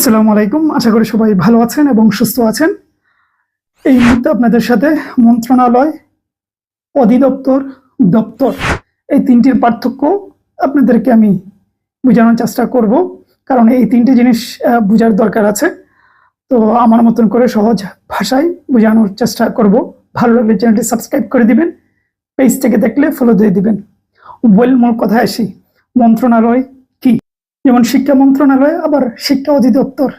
আসসালামু আলাইকুম। আশা করি সবাই ভালো আছেন এবং সুস্থ আছেন। এই মুহূর্তে আপনাদের সাথে মন্ত্রণালয়, অধিদপ্তর, দপ্তর এই তিনটির পার্থক্য আপনাদেরকে আমি বোঝানোর চেষ্টা করব, কারণ এই তিনটি জিনিস বোঝার দরকার আছে। তো আমার মতন করে সহজ ভাষায় বোঝানোর চেষ্টা করব। ভালো লাগলে চ্যানেলটি সাবস্ক্রাইব করে দিবেন, পেজ থেকে দেখলে ফলো দিয়ে দিবেন। মূল কথায় আসি, মন্ত্রণালয় কি? যেমন শিক্ষা মন্ত্রণালয় আবার শিক্ষা অধিদপ্তর,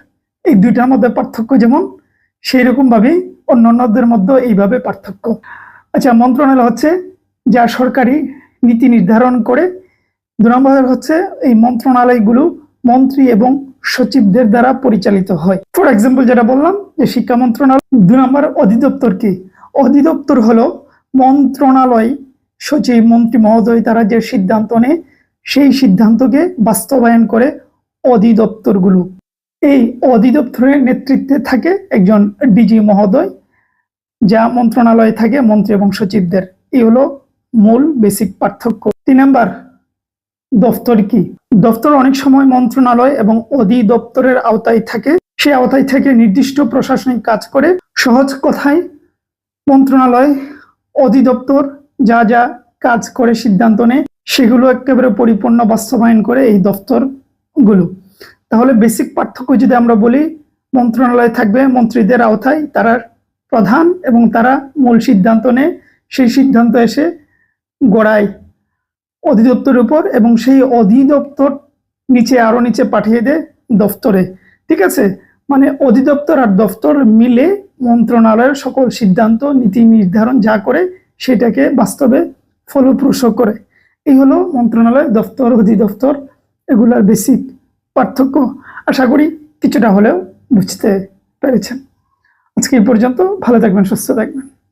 এই দুইটার মধ্যে পার্থক্য যেমন, সেই রকম ভাবেই অন্যান্যদের মধ্যে এইভাবে পার্থক্য। আচ্ছা, মন্ত্রণালয় হচ্ছে যা সরকারি নীতি নির্ধারণ করে। 2 নম্বর হচ্ছে এই মন্ত্রণালয়গুলো মন্ত্রী এবং সচিবদের দ্বারা পরিচালিত হয়। ফর এক্সাম্পল যেটা বললাম যে শিক্ষা মন্ত্রণালয়। 2 নম্বর অধিদপ্তর কি? অধিদপ্তর হলো মন্ত্রণালয় সচিব, মন্ত্রী মহোদয় তারা যে সিদ্ধান্ত নেয়, সেই সিদ্ধান্তকে বাস্তবায়ন করে অধিদপ্তরগুলো। এই অধিদপ্তরের নেতৃত্বে থাকে একজন ডিজি মহোদয়, যা মন্ত্রণালয়ে থাকে মন্ত্রী এবং সচিবদের। এই হলো মূল বেসিক পার্থক্য। 3 নম্বর দপ্তর কি? দপ্তর অনেক সময় মন্ত্রণালয় এবং অধিদপ্তরের আওতায় থাকে। সেই আওতায় থেকে নির্দিষ্ট প্রশাসনিক কাজ করে। সহজ কথায় মন্ত্রণালয়, অধিদপ্তর যা যা কাজ করে সিদ্ধান্ত নেয়, সেগুলো একেবারে পরিপূর্ণ বাস্তবায়ন করে এই দপ্তরগুলো। তাহলে বেসিক পার্থক্য যদি আমরা বলি, মন্ত্রণালয় থাকবে মন্ত্রীদের আওতায়, তারা প্রধান এবং তারা মূল সিদ্ধান্ত নেয়। সেই সিদ্ধান্ত এসে গড়ায় অধিদপ্তরের উপর এবং সেই অধিদপ্তর নিচে আরো নিচে পাঠিয়ে দেয় দপ্তরে। ঠিক আছে, মানে অধিদপ্তর আর দপ্তর মিলে মন্ত্রণালয়ের সকল সিদ্ধান্ত নীতি নির্ধারণ যা করে সেটাকে বাস্তবে ফলপ্রসূ করে। এই হলো মন্ত্রণালয়, দপ্তর, অধিদপ্তর, এগুলার বেসিক পার্থক্য। আশা করি কিছুটা হলেও বুঝতে পেরেছেন। আজকে এই পর্যন্ত। ভালো থাকবেন, সুস্থ থাকবেন।